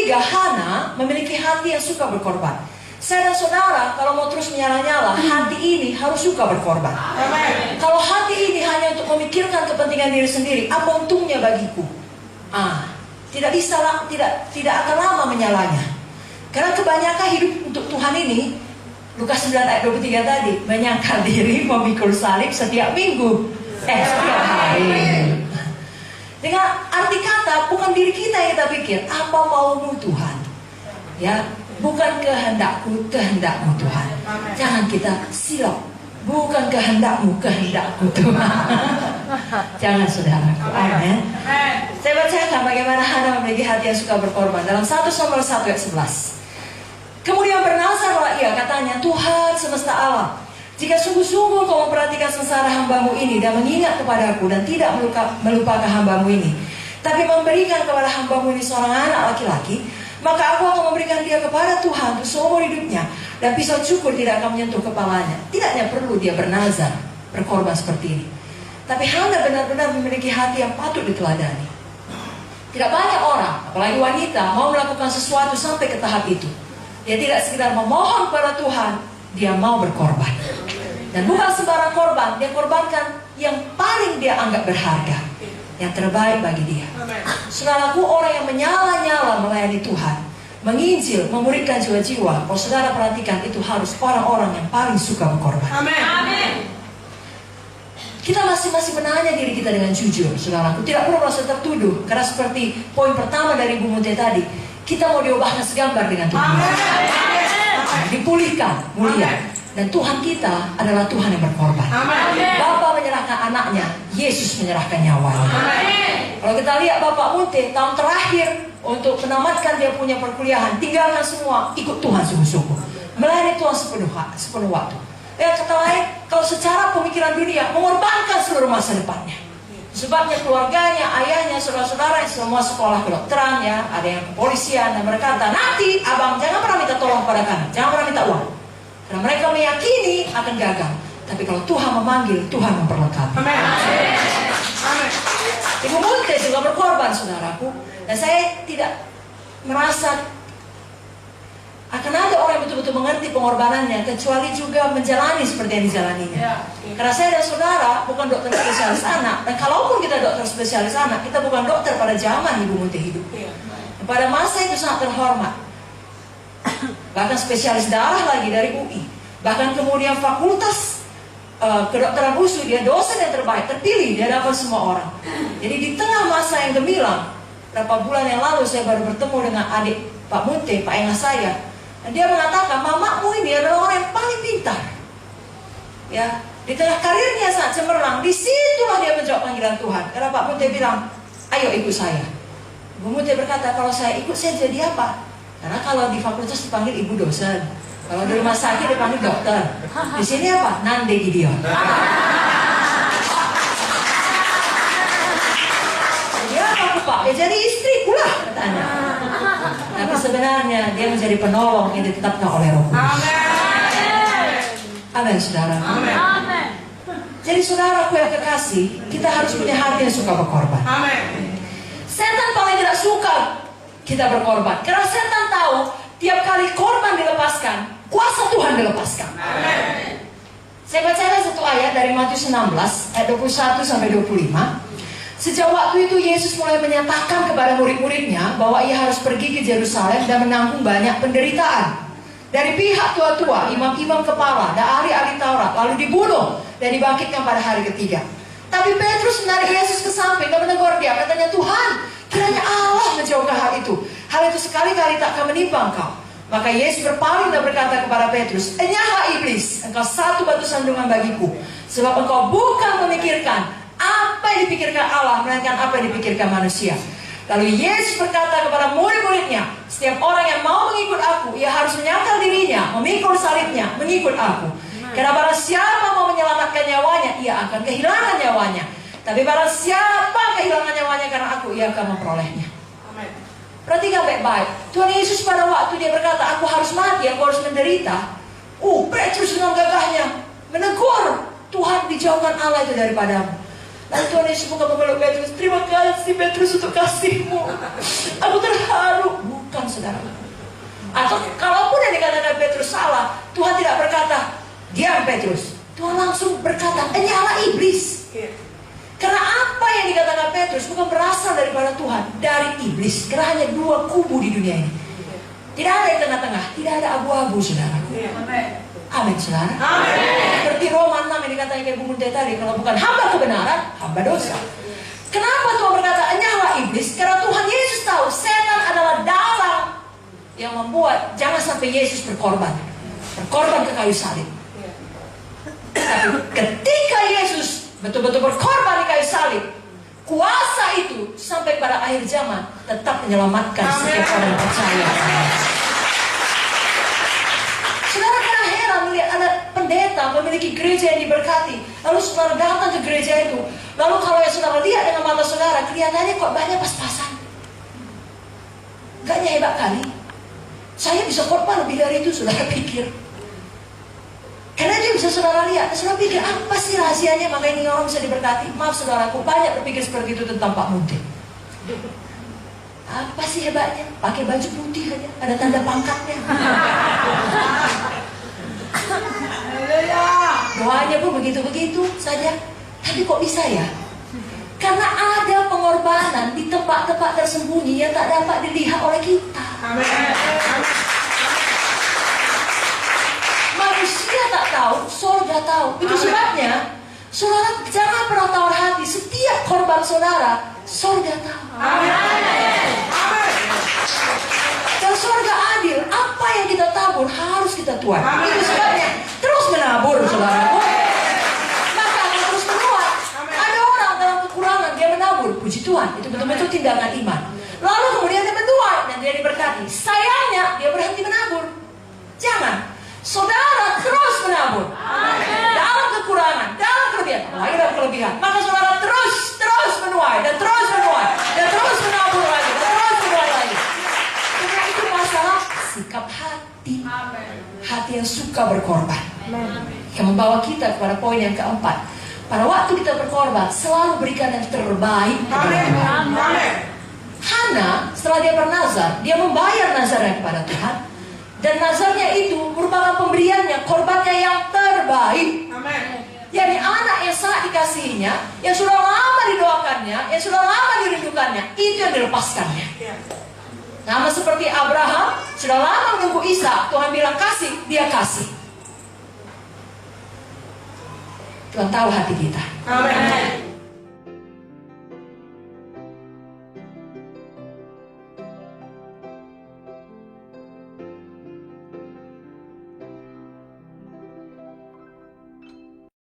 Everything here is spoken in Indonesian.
ketiga, Hana memiliki hati yang suka berkorban. Saya dan saudara, kalau mau terus menyala-nyala, hati ini harus suka berkorban. Kalau hati ini hanya untuk memikirkan kepentingan diri sendiri, apa untungnya bagiku? Tidak bisa, tidak akan lama menyalanya. Karena kebanyakan hidup untuk Tuhan ini, Lukas 9 ayat 23 tadi, menyangkal diri, memikul salib setiap minggu, setiap hari. Dengan arti kata, bukan diri kita yang kita pikir, apa maumu Tuhan? Ya, bukan kehendakku, kehendakmu Tuhan. Jangan kita silap. Bukan kehendakmu, kehendakku Tuhan. Jangan, saudara. Amin. Saya bacakan bagaimana Hana memiliki hati yang suka berkorban dalam 1 Samuel 1 ayat 11. Kemudian bernazarlah ia, katanya, Tuhan semesta alam, jika sungguh-sungguh kau memperhatikan sengsara hambamu ini dan mengingat kepadaku dan tidak melupakan hambamu ini, tapi memberikan kepada hambamu ini seorang anak laki-laki, maka aku akan memberikan dia kepada Tuhan untuk seumur hidupnya, dan pisau cukur tidak akan menyentuh kepalanya. Tidaknya perlu dia bernazar, berkorban seperti ini. Tapi Hana benar-benar memiliki hati yang patut diteladani. Tidak banyak orang, apalagi wanita, mau melakukan sesuatu sampai ke tahap itu. Dia tidak sekedar memohon kepada Tuhan, dia mau berkorban. Dan bukan sembarang korban, dia korbankan yang paling dia anggap berharga, yang terbaik bagi dia. Saudaraku, orang yang menyala-nyala melayani Tuhan, menginjil, memuridkan jiwa-jiwa, kalau saudara perhatikan, itu harus orang-orang yang paling suka berkorban. Amin. Kita masing-masing menanya diri kita dengan jujur, saudaraku. Tidak perlu merasa tertuduh, karena seperti poin pertama dari Ibu Munte tadi, kita mau diubahkan segambar dengan Tuhan. Dipulihkan, mulia. Dan Tuhan kita adalah Tuhan yang berkorban. Bapa menyerahkan anaknya, Yesus menyerahkan nyawanya. Kalau kita lihat Bapak Munte tahun terakhir untuk menamatkan dia punya perkuliahan, tinggalkan semua, ikut Tuhan sungguh-sungguh, melayani Tuhan sepenuh waktu. Kata lain, kalau secara pemikiran dunia, mengorbankan seluruh masa depannya. Sebabnya keluarganya, ayahnya, saudara-saudara semua sekolah kedokteran, ya, ada yang kepolisian, dan berkata, nanti abang jangan pernah minta tolong pada kami, jangan pernah minta uang. Karena mereka meyakini akan gagal. Tapi kalau Tuhan memanggil, Tuhan memperlengkapi. Ibu Munte juga berkorban, saudaraku. Dan saya tidak merasa akan ada orang yang betul-betul mengerti pengorbanannya, kecuali juga menjalani seperti yang dijalaninya. Karena saya dan saudara bukan dokter spesialis anak. Dan kalaupun kita dokter spesialis anak, kita bukan dokter pada zaman Ibu Munte hidup. Pada masa itu sangat terhormat. Bahkan spesialis darah lagi dari UI. Bahkan kemudian fakultas kedokteran USU, dia dosen yang terbaik, terpilih di hadapan semua orang. Jadi di tengah masa yang gemilang, berapa bulan yang lalu saya baru bertemu dengan adik Pak Munte, Pak Engas saya. Dan dia mengatakan, mamamu ini adalah orang yang paling pintar. Ya, di tengah karirnya sangat cemerlang, disitulah dia menjawab panggilan Tuhan. Karena Pak Munte bilang, ayo ikut saya. Ibu Munte berkata, kalau saya ikut, saya jadi apa? Karena kalau di fakultas dipanggil ibu dosen, kalau di rumah sakit dipanggil dokter. Di sini apa? Nande Gideon. Jadi apa aku Pak? Ya jadi istriku lah, katanya. Tapi sebenarnya dia menjadi penolong yang ditetapkan oleh Roh Kudus. Amin, saudara. Amin. Jadi saudaraku yang kekasih, kita harus punya hati yang suka berkorban. Amin. Setan paling tidak suka kita berkorban, karena setan tahu tiap kali korban dilepaskan, kuasa Tuhan dilepaskan. Amin. Saya bacakan satu ayat dari Matius 16 ayat 21 sampai 25. Sejak waktu itu Yesus mulai menyatakan kepada murid-muridnya bahwa ia harus pergi ke Yerusalem dan menanggung banyak penderitaan dari pihak tua-tua, imam-imam kepala, dan ahli-ahli Taurat, lalu dibunuh dan dibangkitkan pada hari ketiga. Tapi Petrus menarik Yesus ke samping dan menegur dia, katanya, Tuhan, kiranya Allah menjauhkan hal itu. Hal itu sekali-kali tak akan menimpa engkau. Maka Yesus berpaling dan berkata kepada Petrus, enyahlah iblis, engkau satu batu sandungan bagiku, sebab engkau bukan memikirkan apa yang dipikirkan Allah, melainkan apa yang dipikirkan manusia. Lalu Yesus berkata kepada murid-muridnya, setiap orang yang mau mengikut aku, ia harus menyangkal dirinya, memikul salibnya, mengikut aku. Karena barang siapa mau menyelamatkan nyawanya, ia akan kehilangan nyawanya. Tapi barang siapa kehilangan nyawanya karena aku, ia akan memperolehnya. Perhatikan baik-baik. Tuhan Yesus pada waktu dia berkata, aku harus mati, aku harus menderita. Petrus dengan gagahnya menegur, Tuhan, dijauhkan Allah itu daripadamu. Lalu Tuhan Yesus bukan memeluk Petrus, terima kasih Petrus untuk kasihmu. Aku terharu. Bukan, saudara. Atau kalaupun yang dikatakan Petrus salah, Tuhan tidak berkata, diam Petrus. Tuhan langsung berkata, nyala iblis. Karena apa yang dikatakan Petrus bukan berasal daripada Tuhan, dari iblis. Karena hanya dua kubu di dunia ini. Tidak ada yang tengah-tengah, tidak ada abu-abu, saudara. Amin, saudara. Seperti Roma 6 yang dikatakan kayak Bu Munte tadi, kalau bukan hamba kebenaran, hamba dosa. Kenapa Tuhan berkata, nyala iblis? Karena Tuhan Yesus tahu setan adalah dalang yang membuat jangan sampai Yesus berkorban ke kayu salib. Tapi ketika Yesus betul-betul berkorban di kayu salib, kuasa itu sampai pada akhir zaman tetap menyelamatkan setiap orang yang percaya. Saudara pernah heran melihat ada pendeta memiliki gereja yang diberkati, lalu saudara datang ke gereja itu, lalu kalau yang saudara lihat dengan mata saudara, kelihatannya kok banyak pas-pasan. Gaknya hebat kali. Saya bisa khotbah lebih dari itu, saudara pikir. Karena dia bisa saudara lihat, saudara pikir apa sih rahasianya maka ini orang bisa diberkati? Maaf saudaraku, banyak berpikir seperti itu tentang Pak Munte. Apa sih hebatnya? Pakai baju putih aja, ada tanda pangkatnya. Doanya pun begitu-begitu saja. Tapi kok bisa ya? Karena ada pengorbanan di tempat-tempat tersembunyi yang tak dapat dilihat oleh kita. Manusia tak tahu, surga tahu. Itu sebabnya saudara jangan pernah tawar hati. Setiap korban saudara, surga tahu. Dan surga adil. Apa yang kita tabur harus kita tuai. Itu sebabnya terus menabur, saudaraku. Maka akan terus menuai. Ada orang dalam kekurangan dia menabur. Puji Tuhan, itu betul-betul tindakan iman. Lalu kemudian dia menuai dan dia diberkati. Sayangnya dia berhenti menabur. Jangan. Saudara terus menabur. Dalam kekurangan, dalam kelebihan, lagi dalam kelebihan. Maka saudara terus menuai dan terus menuai dan terus menabur lagi dan terus menuai lagi. Karena itu masalah sikap hati. Hati yang suka berkorban. Yang membawa kita kepada poin yang keempat. Pada waktu kita berkorban, selalu berikan yang terbaik. Hana, setelah dia bernazar, dia membayar nazarnya kepada Tuhan. Dan nazarnya itu merupakan pemberiannya, korbannya yang terbaik. Jadi anak yang sangat dikasihinya, yang sudah lama didoakannya, yang sudah lama dirindukannya, itu yang dilepaskannya. Sama seperti Abraham, sudah lama menunggu Ishak, Tuhan bilang kasih, dia kasih. Tuhan tahu hati kita.